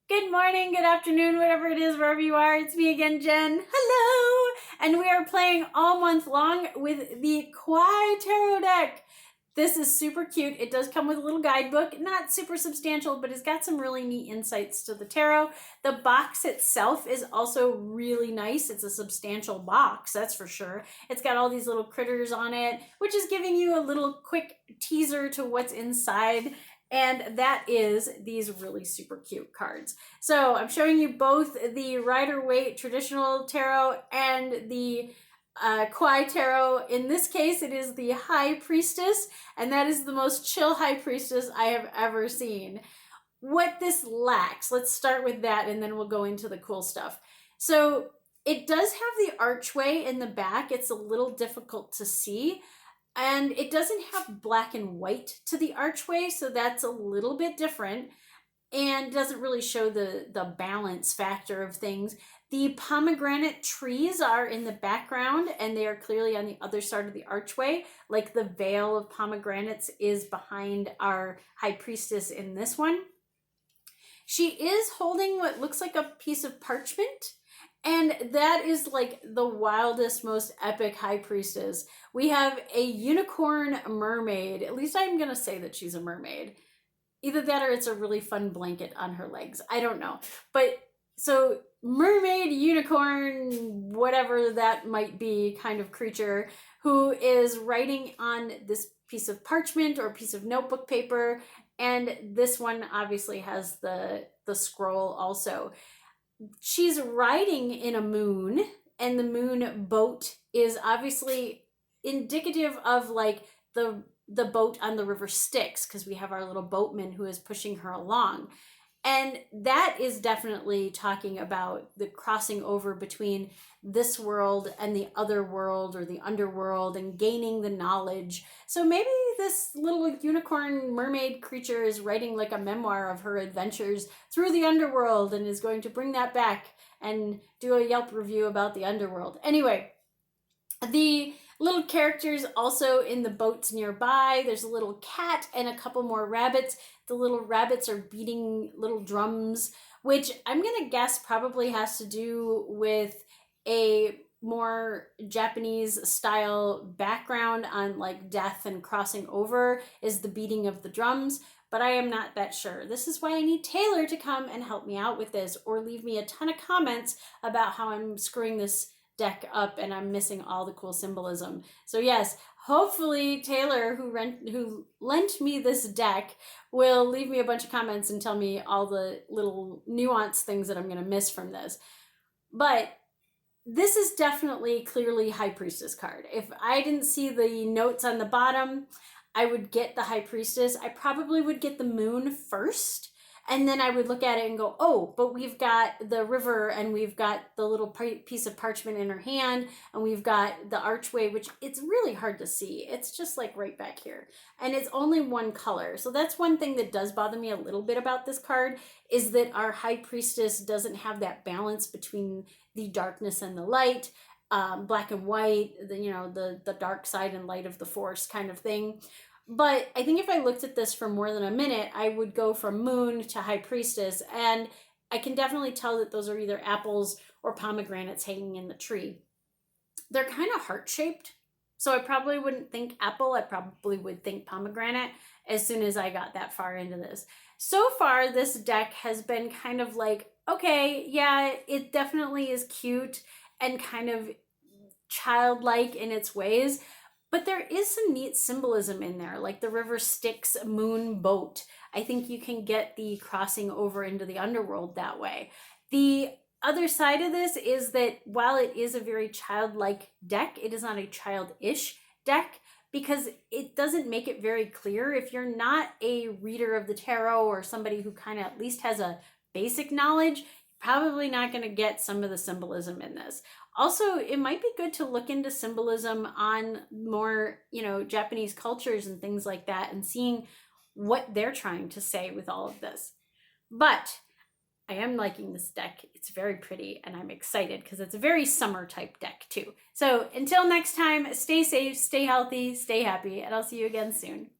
Good morning, good afternoon, whatever it is, wherever you are. It's me again, Jen. Hello! And we are playing all month long with the Kawaii Tarot deck. This is super cute. It does come with a little guidebook, not super substantial, but it's got some really neat insights to the tarot. The box itself is also really nice. It's a substantial box, that's for sure. It's got all these little critters on it, which is giving you a little quick teaser to what's inside. And that is these really super cute cards. So I'm showing you both the Rider-Waite traditional tarot and the Kawaii tarot. In this case, it is the High Priestess, and that is the most chill High Priestess I have ever seen. What this lacks, let's start with that, and then we'll go into the cool stuff. So it does have the archway in the back. It's a little difficult to see. And it doesn't have black and white to the archway, so that's a little bit different and doesn't really show the balance factor of things. The pomegranate trees are in the background, and they are clearly on the other side of the archway, like the veil of pomegranates is behind our High Priestess in this one. She is holding what looks like a piece of parchment, and that is like the wildest, most epic High Priestess. We have a unicorn mermaid. At least I'm going to say that she's a mermaid. Either that or it's a really fun blanket on her legs. I don't know. But so mermaid, unicorn, whatever that might be kind of creature who is writing on this piece of parchment or piece of notebook paper. And this one obviously has the scroll also. She's riding in a moon, and the moon boat is obviously indicative of like the boat on the river Styx, because we have our little boatman who is pushing her along. And that is definitely talking about the crossing over between this world and the other world or the underworld and gaining the knowledge. So maybe this little unicorn mermaid creature is writing like a memoir of her adventures through the underworld and is going to bring that back and do a Yelp review about the underworld. Anyway, the little characters also in the boats nearby. There's a little cat and a couple more rabbits. The little rabbits are beating little drums, which I'm going to guess probably has to do with a more Japanese style background on like death and crossing over is the beating of the drums, but I am not that sure. This is why I need Taylor to come and help me out with this, or leave me a ton of comments about how I'm screwing this deck up and I'm missing all the cool symbolism. So yes, hopefully Taylor, who lent me this deck, will leave me a bunch of comments and tell me all the little nuanced things that I'm going to miss from this. But this is definitely clearly High Priestess card. If I didn't see the notes on the bottom, I would get the High Priestess. I probably would get the moon first, and then I would look at it and go, oh, but we've got the river, and we've got the little piece of parchment in her hand, and we've got the archway, which it's really hard to see. It's just like right back here. And it's only one color. So that's one thing that does bother me a little bit about this card, is that our High Priestess doesn't have that balance between the darkness and the light, black and white, the dark side and light of the force kind of thing. But I think if I looked at this for more than a minute, I would go from moon to High Priestess, and I can definitely tell that those are either apples or pomegranates hanging in the tree. They're kind of heart-shaped, so I probably wouldn't think apple. I probably would think pomegranate as soon as I got that far into this. So far, this deck has been kind of like, okay, yeah, it definitely is cute and kind of childlike in its ways, but there is some neat symbolism in there, like the river Styx moon boat. I think you can get the crossing over into the underworld that way. The other side of this is that while it is a very childlike deck, it is not a childish deck, because it doesn't make it very clear. If you're not a reader of the tarot or somebody who kind of at least has a basic knowledge, probably not going to get some of the symbolism in this. Also, it might be good to look into symbolism on more, Japanese cultures and things like that, and seeing what they're trying to say with all of this. But I am liking this deck. It's very pretty, and I'm excited because it's a very summer type deck too. So until next time, stay safe, stay healthy, stay happy, and I'll see you again soon.